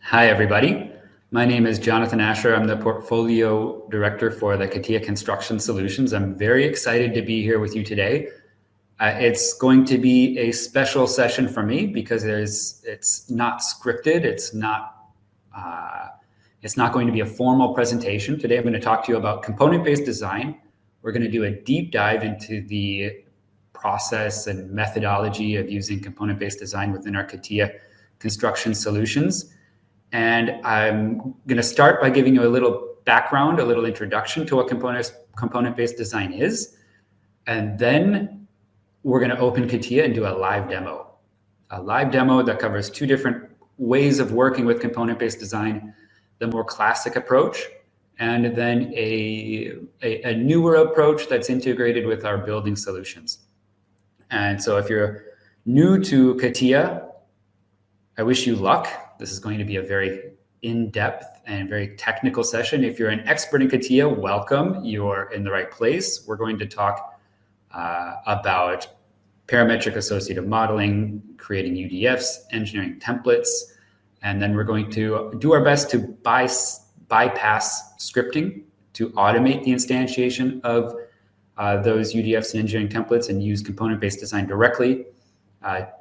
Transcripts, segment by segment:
Hi, everybody. My name is Jonathan Asher. I'm the Portfolio Director for the CATIA Construction Solutions. I'm very excited to be here with you today. It's going to be a special session for me because it's not scripted. It's not going to be a formal presentation. Today, I'm going to talk to you about component-based design. We're going to do a deep dive into the process and methodology of using component-based design within our CATIA Construction Solutions. And I'm going to start by giving you a little background, a little introduction to what component-based design is. And then we're going to open CATIA and do a live demo that covers two different ways of working with component-based design, the more classic approach, and then a newer approach that's integrated with our building solutions. And so if you're new to CATIA, I wish you luck. This is going to be a very in-depth and very technical session. If you're an expert in CATIA, welcome. You're in the right place. We're going to talk about parametric associative modeling, creating UDFs, engineering templates, and then we're going to do our best to bypass scripting to automate the instantiation of those UDFs and engineering templates and use component-based design directly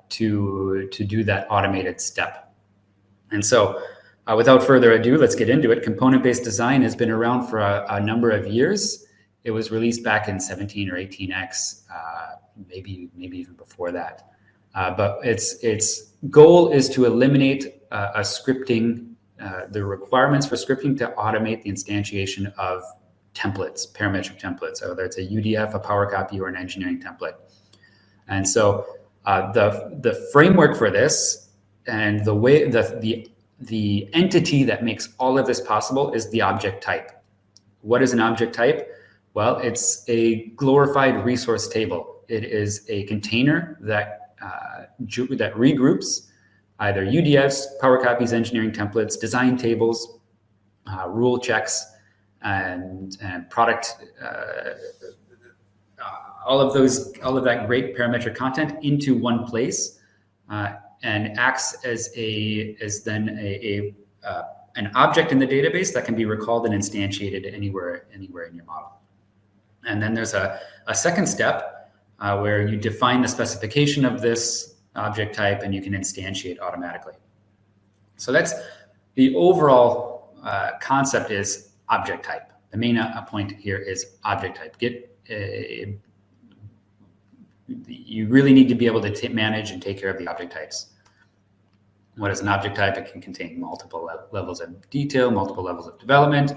to do that automated step. And so without further ado, let's get into it. Component-based design has been around for a number of years. It was released back in 17 or 18X, maybe even before that. But its goal is to eliminate the requirements for scripting to automate the instantiation of templates, parametric templates, whether it's a UDF, a power copy, or an engineering template. And so the framework for this and the way the entity that makes all of this possible is the object type. What is an object type? Well, it's a glorified resource table. It is a container that regroups either UDFs, power copies, engineering templates, design tables, rule checks, and product, all of that great parametric content into one place, and acts as an object in the database that can be recalled and instantiated anywhere in your model. And then there's a second step where you define the specification of this object type and you can instantiate automatically. So that's the overall concept is object type. The main point here is object type. You really need to be able to manage and take care of the object types. What is an object type? It can contain multiple levels of detail, multiple levels of development.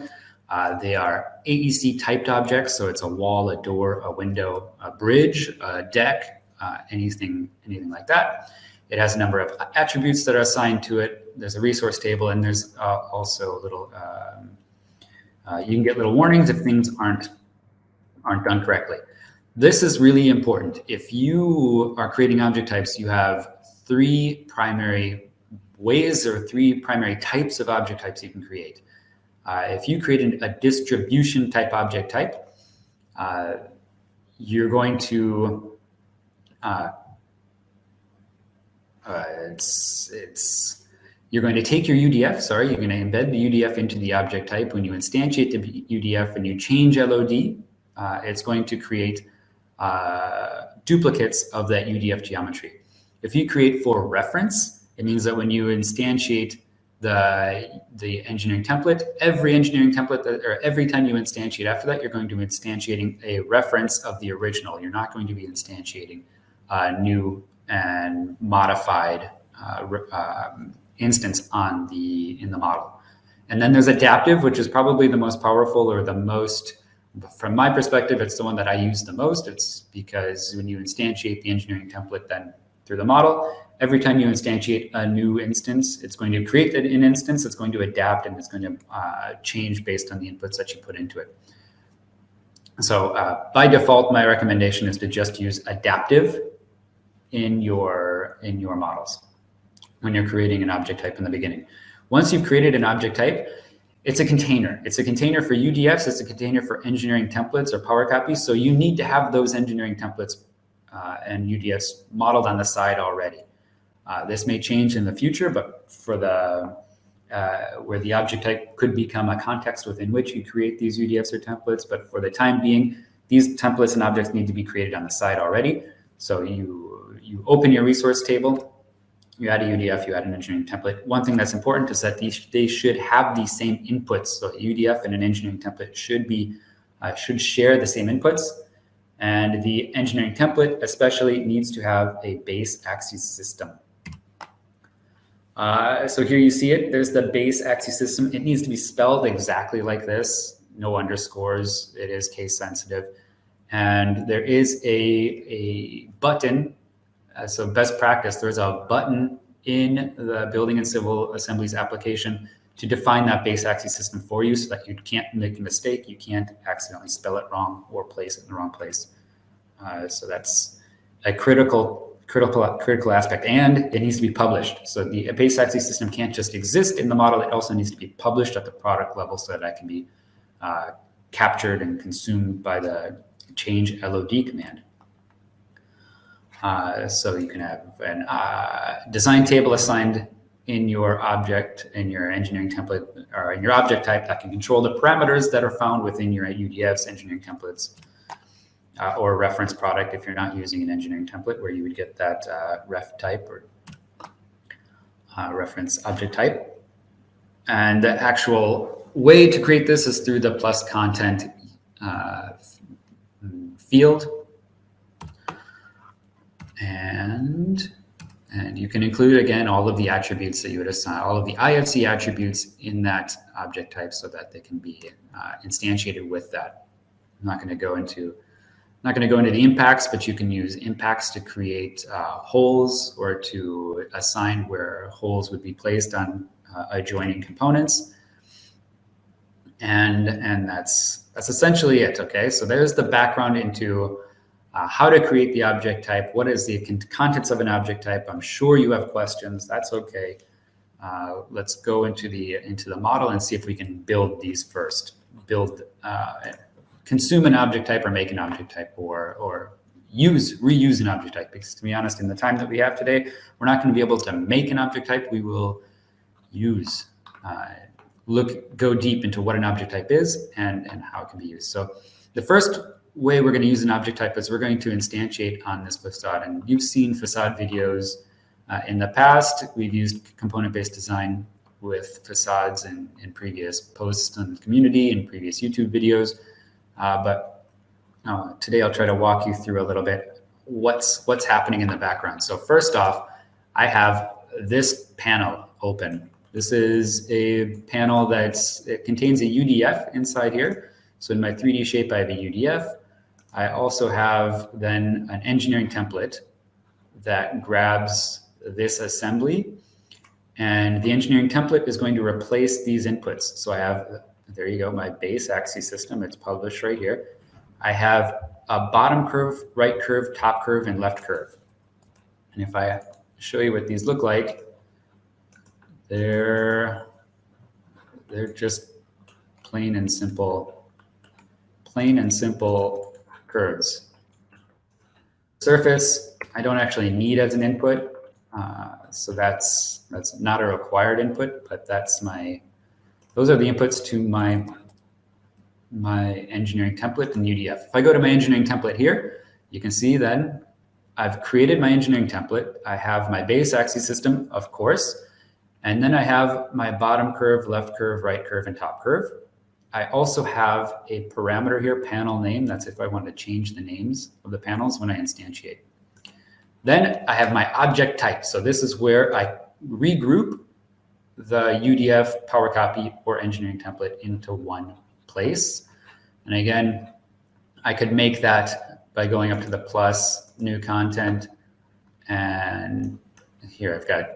They are AEC typed objects, so it's a wall, a door, a window, a bridge, a deck, anything like that. It has a number of attributes that are assigned to it. There's a resource table, and there's also little. You can get little warnings if things aren't done correctly. This is really important. If you are creating object types, you have three primary ways or three primary types of object types you can create. If you create a distribution type object type, you're going to you're going to take your UDF, you're going to embed the UDF into the object type. When you instantiate the UDF and you change LOD, it's going to create duplicates of that UDF geometry. If you create for reference, it means that when you instantiate the engineering template, every engineering template or every time you instantiate after that, you're going to be instantiating a reference of the original. You're not going to be instantiating a new and modified instance in the model. And then there's adaptive, which is probably the most powerful or the most, from my perspective, it's the one that I use the most. It's because when you instantiate the engineering template then through the model, every time you instantiate a new instance, it's going to create an instance, it's going to adapt, and it's going to change based on the inputs that you put into it. So by default, my recommendation is to just use adaptive in your models when you're creating an object type in the beginning. Once you've created an object type, it's a container. It's a container for UDFs, it's a container for engineering templates or power copies. So you need to have those engineering templates and UDFs modeled on the side already. This may change in the future, but for the where the object type could become a context within which you create these UDFs or templates. But for the time being, these templates and objects need to be created on the side already. So you open your resource table, you add a UDF, you add an engineering template. One thing that's important is that they should have the same inputs. So a UDF and an engineering template should share the same inputs. And the engineering template especially needs to have a base axis system. So here you see it, there's the base axis system. It needs to be spelled exactly like this, no underscores, it is case sensitive. And there is a button, so best practice, there's a button in the Building and Civil Assemblies application to define that base axis system for you so that you can't make a mistake, you can't accidentally spell it wrong or place it in the wrong place. So that's a critical aspect, and it needs to be published. So the base axis system can't just exist in the model, it also needs to be published at the product level so that can be captured and consumed by the change LOD command. So you can have a design table assigned in your object, in your engineering template, or in your object type that can control the parameters that are found within your UDFs, engineering templates, or reference product if you're not using an engineering template, where you would get that ref type or reference object type. And the actual way to create this is through the plus content field. And you can include, again, all of the attributes that you would assign, all of the IFC attributes in that object type so that they can be instantiated with that. I'm not going to go into the impacts, but you can use impacts to create holes or to assign where holes would be placed on adjoining components. And that's essentially it. Okay, so there's the background into how to create the object type. What is the contents of an object type? I'm sure you have questions. That's okay. Let's go into the model and see if we can build these first. Consume an object type or make an object type, or reuse an object type. Because to be honest, in the time that we have today, we're not going to be able to make an object type. We will use, go deep into what an object type is and how it can be used. So the first way we're going to use an object type is we're going to instantiate on this facade. And you've seen facade videos in the past. We've used component-based design with facades in previous posts on the community and previous YouTube videos. But today I'll try to walk you through a little bit what's happening in the background. So first off, I have this panel open. This is a panel it contains a UDF inside here. So in my 3D shape, I have a UDF. I also have then an engineering template that grabs this assembly, and the engineering template is going to replace these inputs. So I have, there you go, my base axis system. It's published right here. I have a bottom curve, right curve, top curve, and left curve. And if I show you what these look like, they're just plain and simple curves. Surface, I don't actually need as an input. So that's not a required input, but those are the inputs to my engineering template and UDF. If I go to my engineering template here, you can see then I've created my engineering template. I have my base axis system, of course, and then I have my bottom curve, left curve, right curve, and top curve. I also have a parameter here, panel name. That's if I want to change the names of the panels when I instantiate. Then I have my object type. So this is where I regroup the UDF, power copy, or engineering template into one place. And again, I could make that by going up to the plus, new content, and here I've got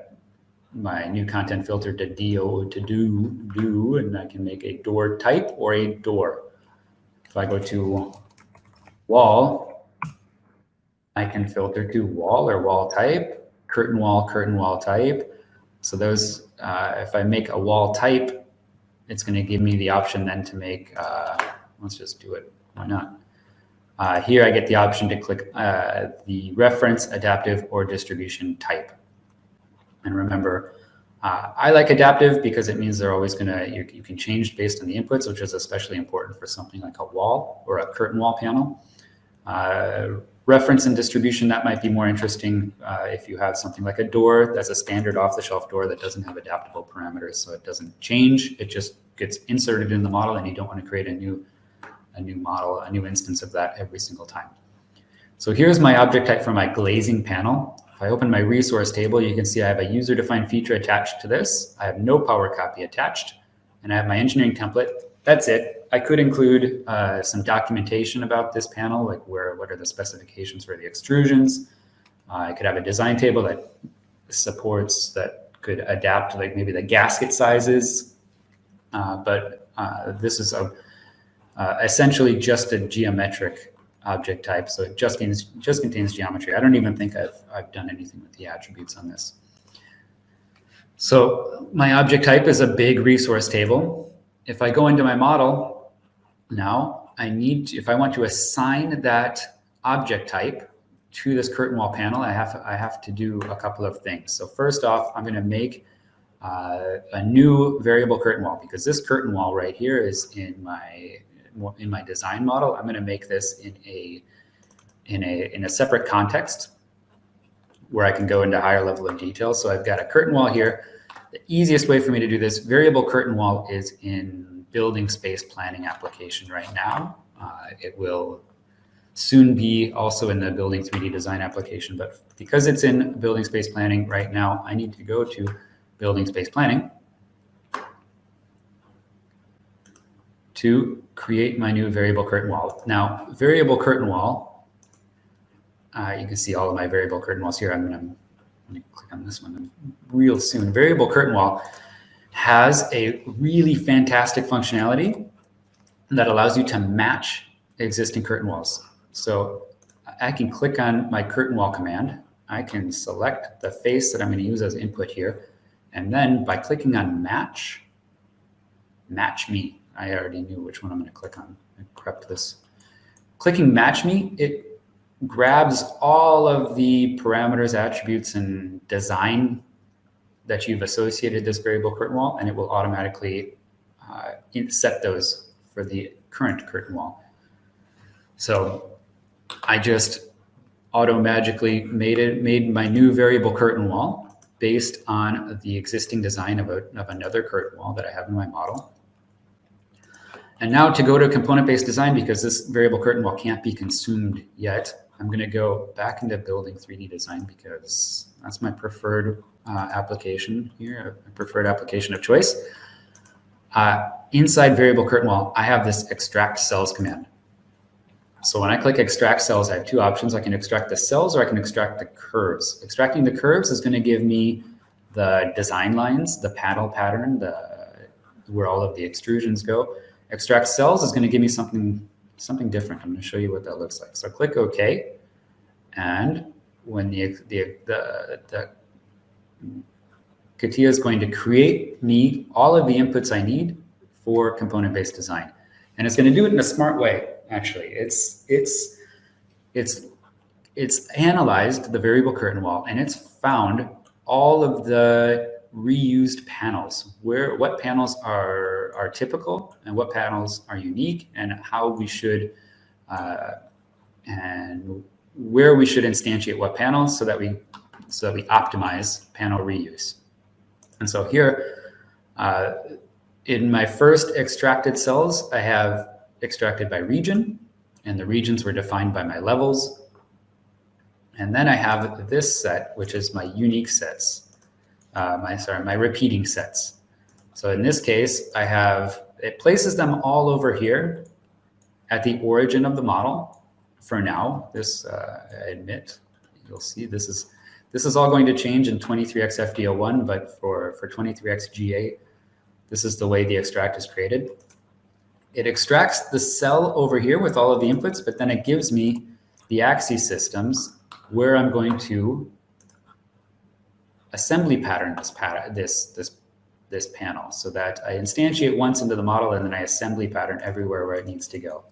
my new content filter to do, and I can make a door type or a door. If I go to wall, I can filter to wall or wall type, curtain wall type. So those, if I make a wall type, it's going to give me the option then to make, let's just do it, why not? Here I get the option to click the reference, adaptive, or distribution type. And remember, I like adaptive because it means they're always you can change based on the inputs, which is especially important for something like a wall or a curtain wall panel. Reference and distribution, that might be more interesting if you have something like a door that's a standard off-the-shelf door that doesn't have adaptable parameters, so it doesn't change, it just gets inserted in the model, and you don't want to create a new model, a new instance of that every single time. So here's my object type for my glazing panel. If I open my resource table, you can see I have a user-defined feature attached to this. I have no power copy attached, and I have my engineering template. That's it. I could include some documentation about this panel, like what are the specifications for the extrusions. I could have a design table that could adapt like maybe the gasket sizes. But this is essentially just a geometric object type, so it just contains geometry. I don't even think I've done anything with the attributes on this. So my object type is a big resource table. If I go into my model now, if I want to assign that object type to this curtain wall panel, I have to do a couple of things. So first off, I'm going to make a new variable curtain wall, because this curtain wall right here is in my design model. I'm going to make this in a separate context where I can go into higher level of detail. So I've got a curtain wall here. The easiest way for me to do this variable curtain wall is in building space planning application right now. It will soon be also in the building 3D design application, but because it's in building space planning right now, I need to go to building space planning to create my new variable curtain wall. Now, variable curtain wall, you can see all of my variable curtain walls here. I'm going to click on this one real soon. Variable curtain wall has a really fantastic functionality that allows you to match existing curtain walls. So I can click on my curtain wall command. I can select the face that I'm going to use as input here. And then by clicking on match me, I already knew which one I'm going to click on. I prepped this. Clicking match me, it grabs all of the parameters, attributes, and design that you've associated this variable curtain wall, and it will automatically set those for the current curtain wall. So I just auto-magically made my new variable curtain wall based on the existing design of another curtain wall that I have in my model. And now to go to component-based design, because this variable curtain wall can't be consumed yet, I'm going to go back into building 3D design because that's my preferred application here, a preferred application of choice. Inside variable curtain wall, I have this extract cells command. So when I click extract cells, I have two options. I can extract the cells or I can extract the curves. Extracting the curves is going to give me the design lines, the panel pattern, where all of the extrusions go. Extract cells is going to give me something different. I'm going to show you what that looks like. So click OK, and when the CATIA is going to create me all of the inputs I need for component-based design, and it's going to do it in a smart way. Actually, it's analyzed the variable curtain wall, and it's found all of the reused panels, what panels are typical and what panels are unique, and how we should and where we should instantiate what panels so that we optimize panel reuse. And so here in my first extracted cells, I have extracted by region, and the regions were defined by my levels. And then I have this set, which is my unique sets. My repeating sets. So in this case, it places them all over here at the origin of the model. For now, this I admit, you'll see this is all going to change in 23x FD01, but for 23x GA, this is the way the extract is created. It extracts the cell over here with all of the inputs, but then it gives me the axis systems where I'm going to assembly pattern this panel, so that I instantiate once into the model and then I assembly pattern everywhere where it needs to go.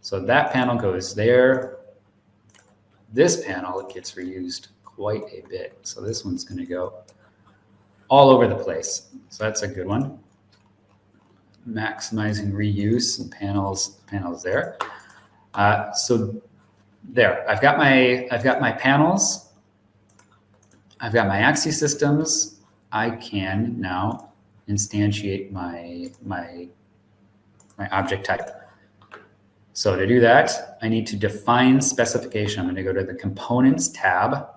So that panel goes there. This panel gets reused quite a bit. So this one's going to go all over the place. So that's a good one. Maximizing reuse and panels there. So there, I've got my panels. I've got my axis systems. I can now instantiate my object type. So to do that, I need to define specification. I'm going to go to the Components tab.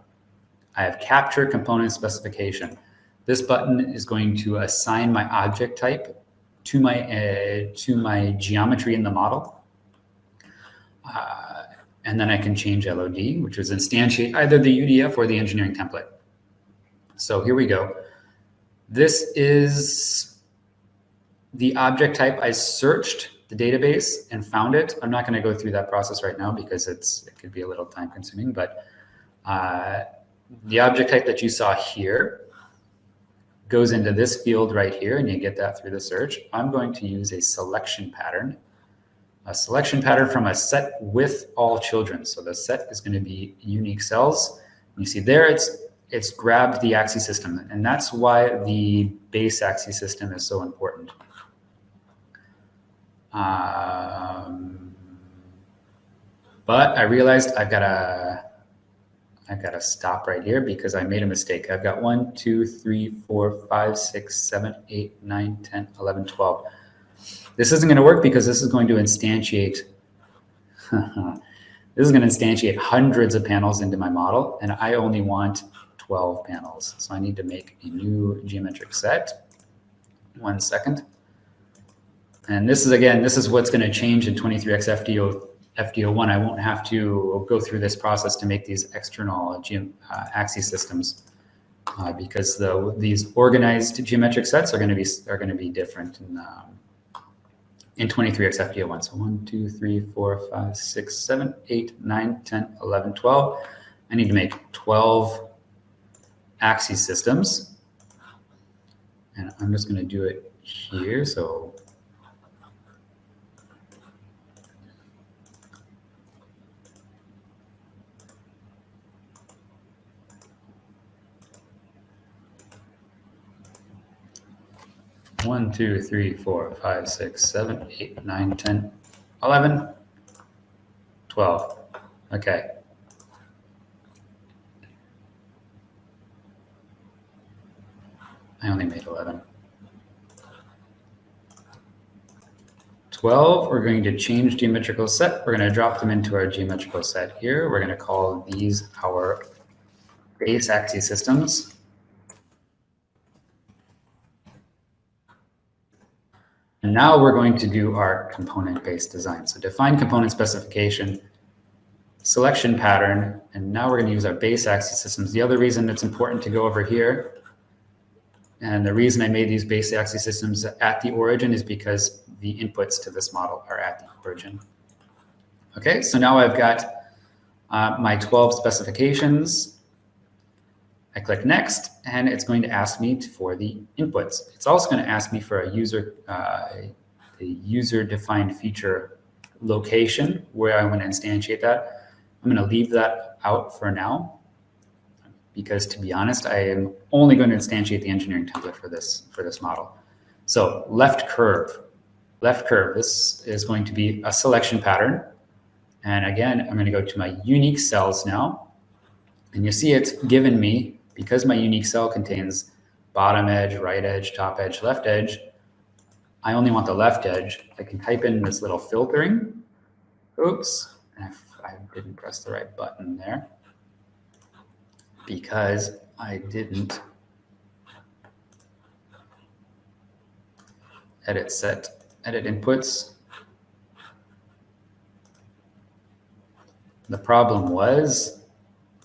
I have Capture Component Specification. This button is going to assign my object type to my geometry in the model. And then I can change LOD, which is instantiate either the UDF or the engineering template. So here we go. This is the object type. I searched the database and found it. I'm not going to go through that process right now because it could be a little time consuming, but the object type that you saw here goes into this field right here, and you get that through the search. I'm going to use a selection pattern from a set with all children. So the set is going to be unique cells. You see there, it's grabbed the axis system, and that's why the base axis system is so important. But I realized I've got to stop right here because I made a mistake. I've got 1, 2, 3, 4, 5, 6, 7, 8, 9, 10, 11, 12. This isn't going to work because this is going to instantiate hundreds of panels into my model, and I only want 12 panels. So I need to make a new geometric set. 1 second. And this is what's going to change in 23x FD01. I won't have to go through this process to make these external axis systems because these organized geometric sets are going to be different in 23x FD01. So 1, 2, 3, 4, 5, 6, 7, 8, 9, 10, 11, 12. I need to make 12 axis systems, and I'm just going to do it here. So one, 2, 3, 4, 5, 6, 7, 8, 9, 10, 11, 12. Okay. I only made 11. 12, we're going to change geometrical set. We're going to drop them into our geometrical set here. We're going to call these our base axis systems. And now we're going to do our component-based design. So define component specification, selection pattern, and now we're going to use our base axis systems. The other reason it's important to go over here, and the reason I made these base axis systems at the origin, is because the inputs to this model are at the origin. Okay, so now I've got my 12 specifications. I click next, and it's going to ask me for the inputs. It's also going to ask me for a user-defined feature location where I want to instantiate that. I'm going to leave that out for now because, to be honest, I am only going to instantiate the engineering template for this model. So left curve. This is going to be a selection pattern, and again, I'm going to go to my unique cells now, and you see it's given me. Because my unique cell contains bottom edge, right edge, top edge, left edge, I only want the left edge. I can type in this little filtering. Oops, I didn't press the right button there because I didn't edit inputs. The problem was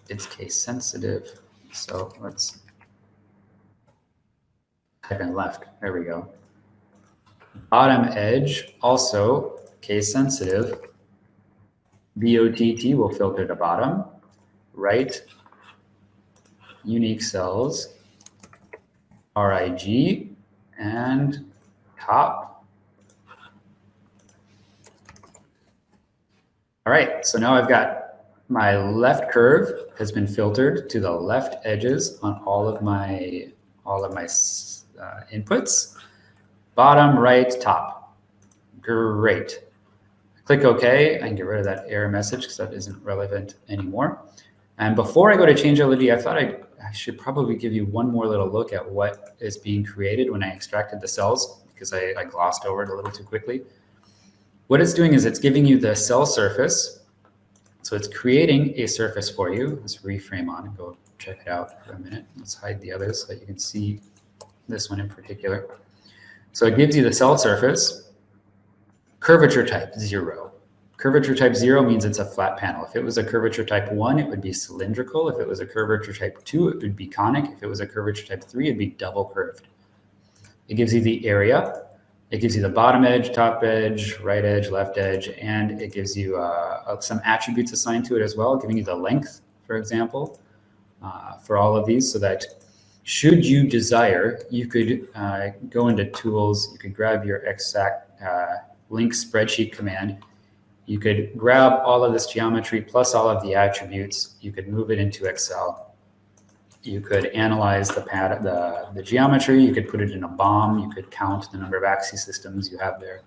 it's case sensitive. So let's type in left. There we go. Bottom edge, also case sensitive. BOTT will filter to bottom. Right, unique cells, RIG, and top. All right, so now I've got my left curve has been filtered to the left edges on all of my all of my inputs. Bottom, right, top. Great. Click OK. I can get rid of that error message because that isn't relevant anymore. And before I go to change LED, I thought I should probably give you one more little look at what is being created when I extracted the cells, because I glossed over it a little too quickly. What it's doing is it's giving you the cell surface. So it's creating a surface for you. Let's reframe on and go check it out for a minute. Let's hide the others so that you can see this one in particular. So it gives you the cell surface, curvature type 0. Curvature type 0 means it's a flat panel. If it was a curvature type 1, it would be cylindrical. If it was a curvature type 2, it would be conic. If it was a curvature type 3, it'd be double curved. It gives you the area. It gives you the bottom edge, top edge, right edge, left edge, and it gives you some attributes assigned to it as well, giving you the length, for example, for all of these, so that should you desire, you could go into tools, you could grab your exact link spreadsheet command. You could grab all of this geometry plus all of the attributes. You could move it into Excel. You could analyze the geometry. You could put it in a BOM. You could count the number of axis systems you have there,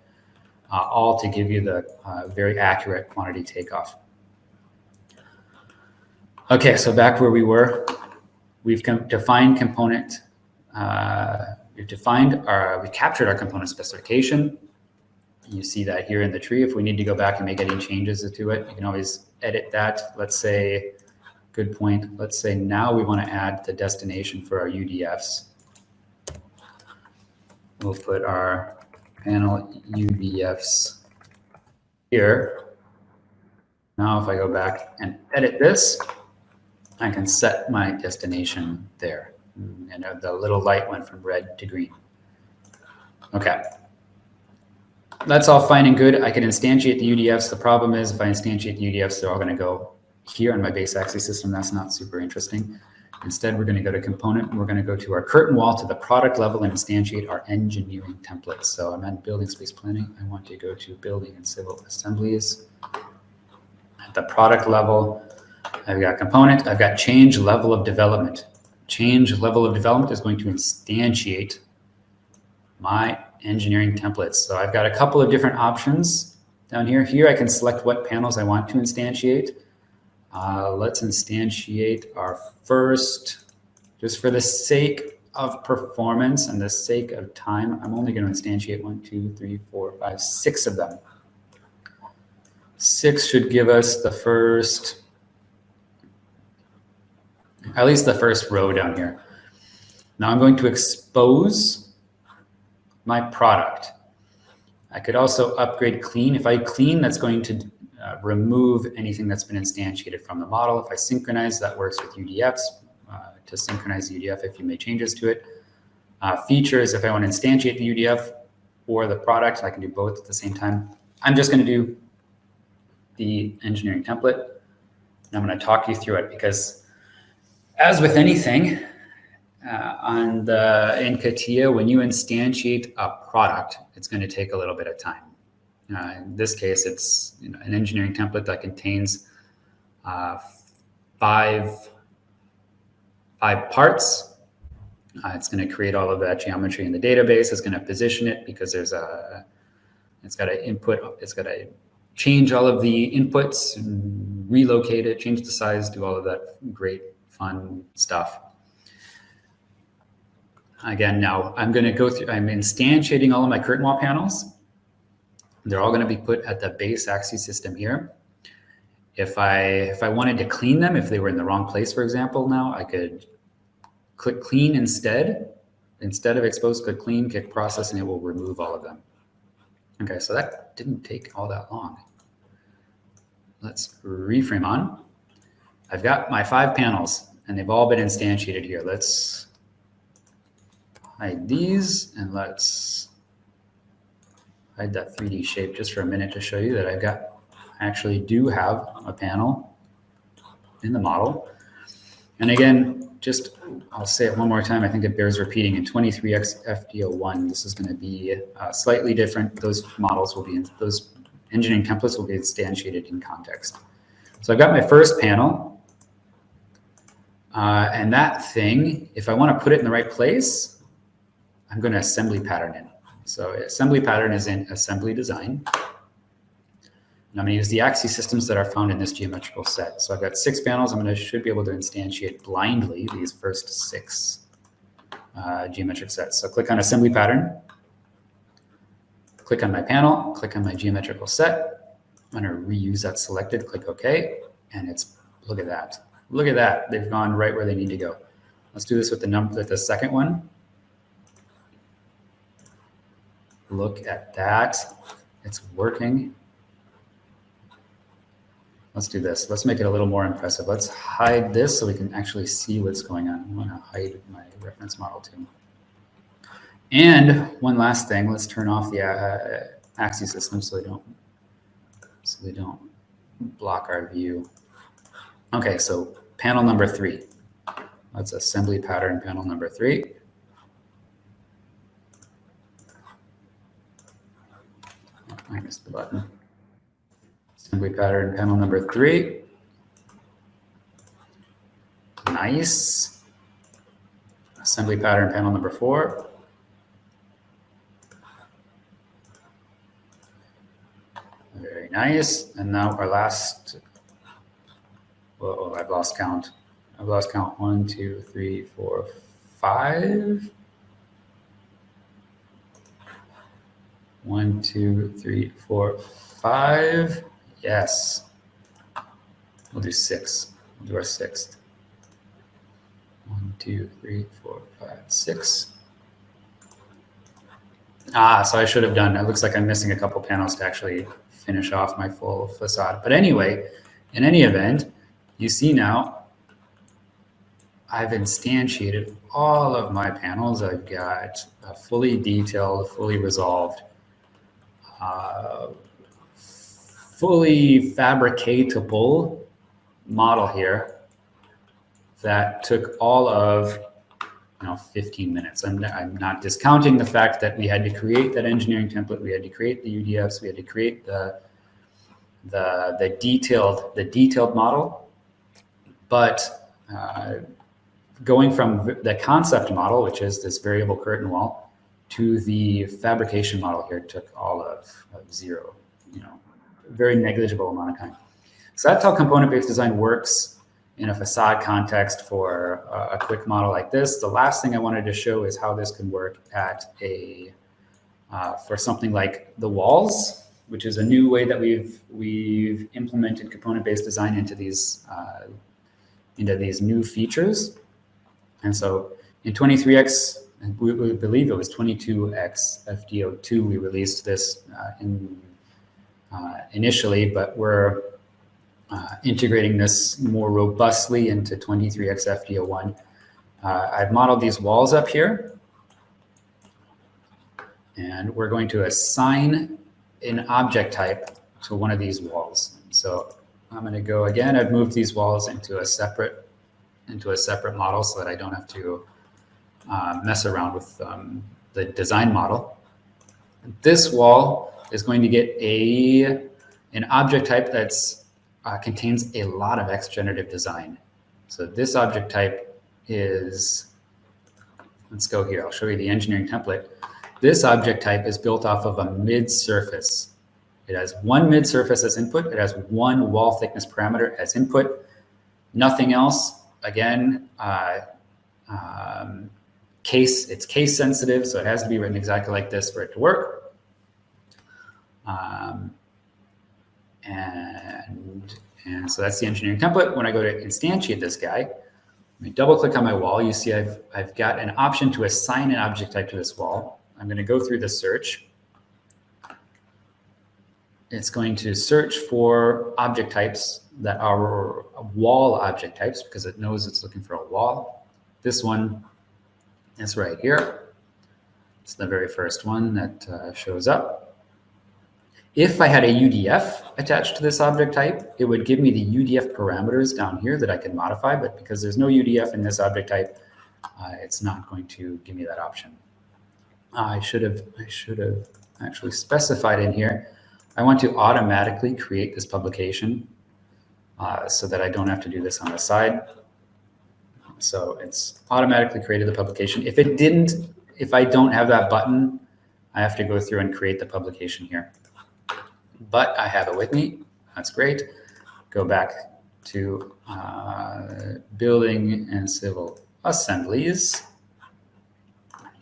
all to give you the very accurate quantity takeoff. Okay, so back where we were, we've defined component. We captured our component specification. You see that here in the tree. If we need to go back and make any changes to it, you can always edit that. Let's say, good point. Let's say now we want to add the destination for our UDFs. We'll put our panel UDFs here. Now if I go back and edit this, I can set my destination there. And the little light went from red to green. Okay. That's all fine and good. I can instantiate the UDFs. The problem is if I instantiate the UDFs, they're all going to go here on my base axis system. That's not super interesting. Instead, we're going to go to component, and we're going to go to our curtain wall to the product level and instantiate our engineering templates. So I'm at building space planning. I want to go to building and civil assemblies. At the product level, I've got component. I've got change level of development. Change level of development is going to instantiate my engineering templates. So I've got a couple of different options down here. Here I can select what panels I want to instantiate. Let's instantiate our first, just for the sake of performance and the sake of time, I'm only going to instantiate 1, 2, 3, 4, 5, 6 of them. 6 should give us the first, at least the first row down here. Now I'm going to expose my product. I could also upgrade clean. If I clean, that's going to remove anything that's been instantiated from the model. If I synchronize, that works with UDFs to synchronize the UDF if you make changes to it. Features, if I want to instantiate the UDF or the product, I can do both at the same time. I'm just going to do the engineering template, and I'm going to talk you through it because, as with anything, in CATIA, when you instantiate a product, it's going to take a little bit of time. In this case, it's an engineering template that contains five parts. It's going to create all of that geometry in the database. It's going to position it because it's got to input. It's got to change all of the inputs, relocate it, change the size, do all of that great fun stuff. Again, now I'm going to go through, I'm instantiating all of my curtain wall panels. They're all going to be put at the base axis system here. If I wanted to clean them, if they were in the wrong place, for example, now I could click clean instead of expose, click clean, click process, and it will remove all of them. Okay, so that didn't take all that long. Let's reframe on. I've got my 5 panels and they've all been instantiated here. Let's hide these and let's hide that 3D shape just for a minute to show you that I actually do have a panel in the model. And again, I'll say it one more time. I think it bears repeating. In 23X FD01, this is going to be slightly different. Those engineering templates will be instantiated in context. So I've got my first panel. And that thing, if I want to put it in the right place, I'm going to assembly pattern it. So assembly pattern is in assembly design. And I'm going to use the axis systems that are found in this geometrical set. So I've got 6 panels. Should be able to instantiate blindly these first 6 geometric sets. So click on assembly pattern, click on my panel, click on my geometrical set. I'm going to reuse that selected, click OK, and it's, look at that. Look at that. They've gone right where they need to go. Let's do this with the second one. Look at that. It's working. Let's do this. Let's make it a little more impressive. Let's hide this so we can actually see what's going on. I want to hide my reference model too. And one last thing, let's turn off the axis system so they don't block our view. Okay, so panel number 3. Let's assembly pattern panel number 3. Oh, I missed the button. Assembly pattern panel number 3. Nice. Assembly pattern panel number 4. Very nice. And now our last, whoa, I've lost count. I've lost count. 1, 2, 3, 4, 5. 1, 2, 3, 4, 5. Yes. We'll do 6. We'll do our 6th. 1, 2, 3, 4, 5, 6. So I should have done, it looks like I'm missing a couple panels to actually finish off my full facade. But anyway, in any event, you see now I've instantiated all of my panels. I've got a fully detailed, fully resolved, fully fabricatable model here that took all of 15 minutes. I'm not discounting the fact that we had to create that engineering template, we had to create the UDFs, we had to create the detailed model, but going from the concept model, which is this variable curtain wall, to the fabrication model here took all of 0, very negligible amount of time. So that's how component-based design works in a facade context for a quick model like this. The last thing I wanted to show is how this can work at for something like the walls, which is a new way that we've implemented component-based design into these new features. And so in 23X, we believe it was 22X FDO2, we released this initially, but we're integrating this more robustly into 23X FDO1. I've modeled these walls up here, and we're going to assign an object type to one of these walls. So I'm going to go again. I've moved these walls into a separate model so that I don't have to mess around with the design model. This wall is going to get an object type that's contains a lot of X generative design. So this object type is, let's go here. I'll show you the engineering template. This object type is built off of a mid-surface. It has one mid-surface as input. It has one wall thickness parameter as input. Nothing else. Again, it's case sensitive, so it has to be written exactly like this for it to work. And so that's the engineering template. When I go to instantiate this guy, let me double click on my wall. You see I've got an option to assign an object type to this wall. I'm going to go through the search. It's going to search for object types that are wall object types because it knows it's looking for a wall. This one is right here. It's the very first one that shows up. If I had a UDF attached to this object type, it would give me the UDF parameters down here that I can modify, but because there's no UDF in this object type, it's not going to give me that option. I should have actually specified in here, I want to automatically create this publication so that I don't have to do this on the side. So it's automatically created the publication. If it didn't, if I don't have that button, I have to go through and create the publication here. But I have it with me. That's great. Go back to building and civil assemblies.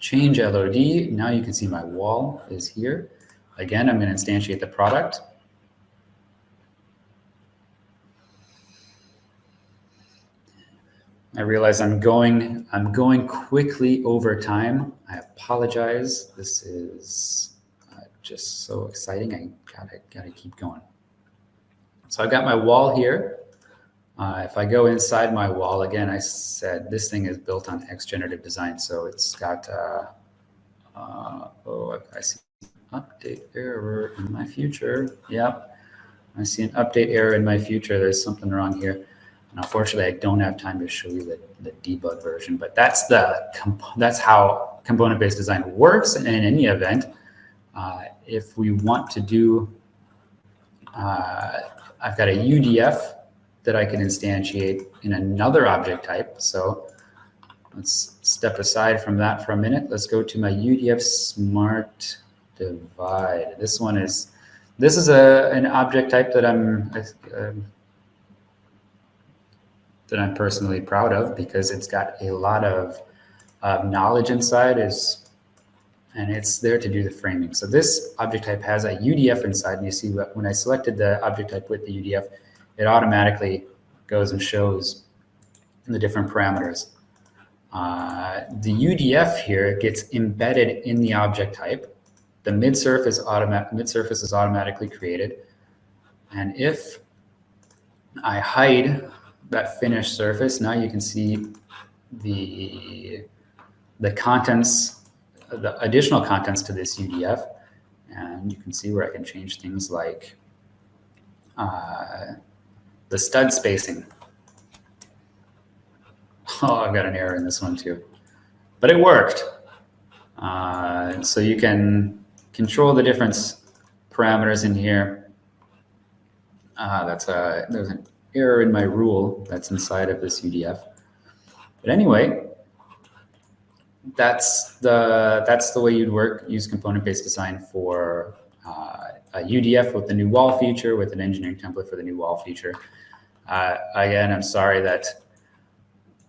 Change LOD. Now you can see my wall is here. Again, I'm going to instantiate the product. I realize I'm going quickly over time. I apologize. This is just so exciting. I gotta keep going. So I've got my wall here. If I go inside my wall, again, I said this thing is built on X generative design. So it's got, oh, I see an update error in my future. Yep, I see an update error in my future. There's something wrong here. And unfortunately, I don't have time to show you the debug version, but that's how component-based design works. And in any event, if we want to do, I've got a UDF that I can instantiate in another object type. So let's step aside from that for a minute. Let's go to my UDF Smart Divide. This is an object type that I'm personally proud of because it's got a lot of knowledge inside, and it's there to do the framing. So this object type has a UDF inside, and you see when I selected the object type with the UDF, it automatically goes and shows the different parameters. The UDF here gets embedded in the object type. The mid-surface is automatically created, and if I hide that finished surface, now you can see the contents, the additional contents to this UDF, and you can see where I can change things like the stud spacing. Oh, I've got an error in this one too, but it worked. So you can control the different parameters in here. There's an error in my rule that's inside of this UDF. But anyway, that's the way you'd use component-based design for a UDF with the new wall feature, with an engineering template for the new wall feature. Again, I'm sorry that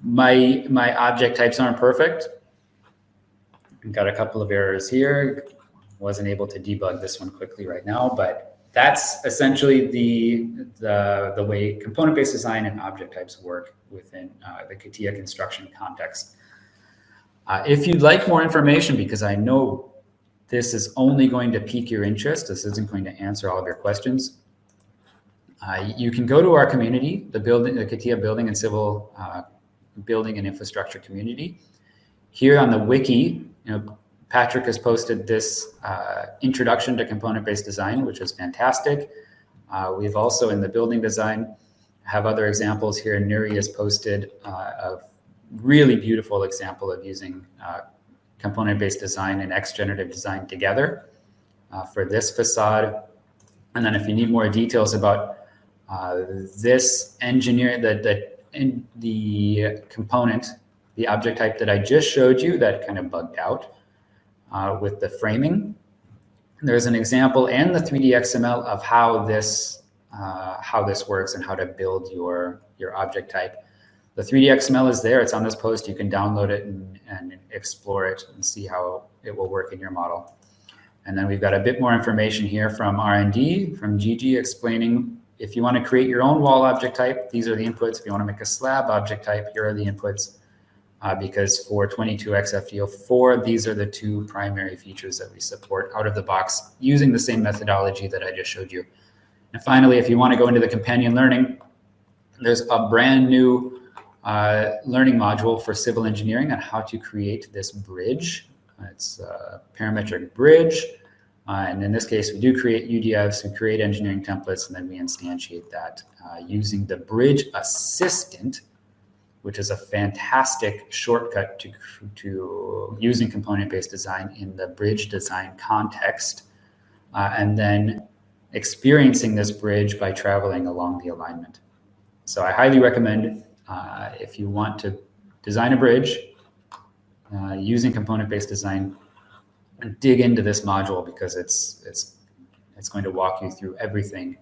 my object types aren't perfect. I've got a couple of errors here. Wasn't able to debug this one quickly right now, but that's essentially the way component-based design and object types work within the CATIA construction context. If you'd like more information, because I know this is only going to pique your interest, this isn't going to answer all of your questions, you can go to our community, the CATIA Building and Civil Building and Infrastructure community. Here on the wiki, Patrick has posted this introduction to component-based design, which is fantastic. We've also, in the building design, have other examples here. Nuri has posted a really beautiful example of using component-based design and X-generative design together for this facade. And then if you need more details about this the component, the object type that I just showed you that kind of bugged out, with the framing, there's an example and the 3D XML of how this works and how to build your object type. The 3D XML is there. It's on this post. You can download it and explore it and see how it will work in your model. And then we've got a bit more information here from R&D, from Gigi, explaining if you want to create your own wall object type, these are the inputs. If you want to make a slab object type, here are the inputs. Because for 22X FDO4, these are the two primary features that we support out of the box using the same methodology that I just showed you. And finally, if you want to go into the companion learning, there's a brand new learning module for civil engineering on how to create this bridge. It's a parametric bridge. And in this case, we do create UDFs, we create engineering templates, and then we instantiate that using the bridge assistant, which is a fantastic shortcut to using component-based design in the bridge design context, and then experiencing this bridge by traveling along the alignment. So I highly recommend, if you want to design a bridge using component-based design and dig into this module, because it's going to walk you through everything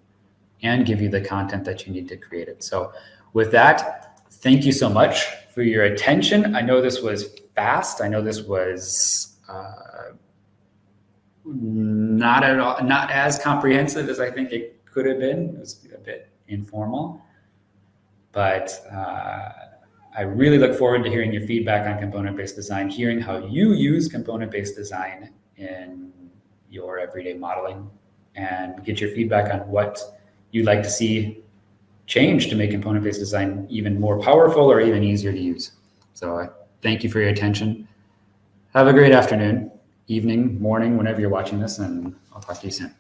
and give you the content that you need to create it. So with that, thank you so much for your attention. I know this was fast. I know this was not as comprehensive as I think it could have been. It was a bit informal, but I really look forward to hearing your feedback on component-based design, hearing how you use component-based design in your everyday modeling, and get your feedback on what you'd like to see change to make component-based design even more powerful or even easier to use. So thank you for your attention. Have a great afternoon, evening, morning, whenever you're watching this, and I'll talk to you soon.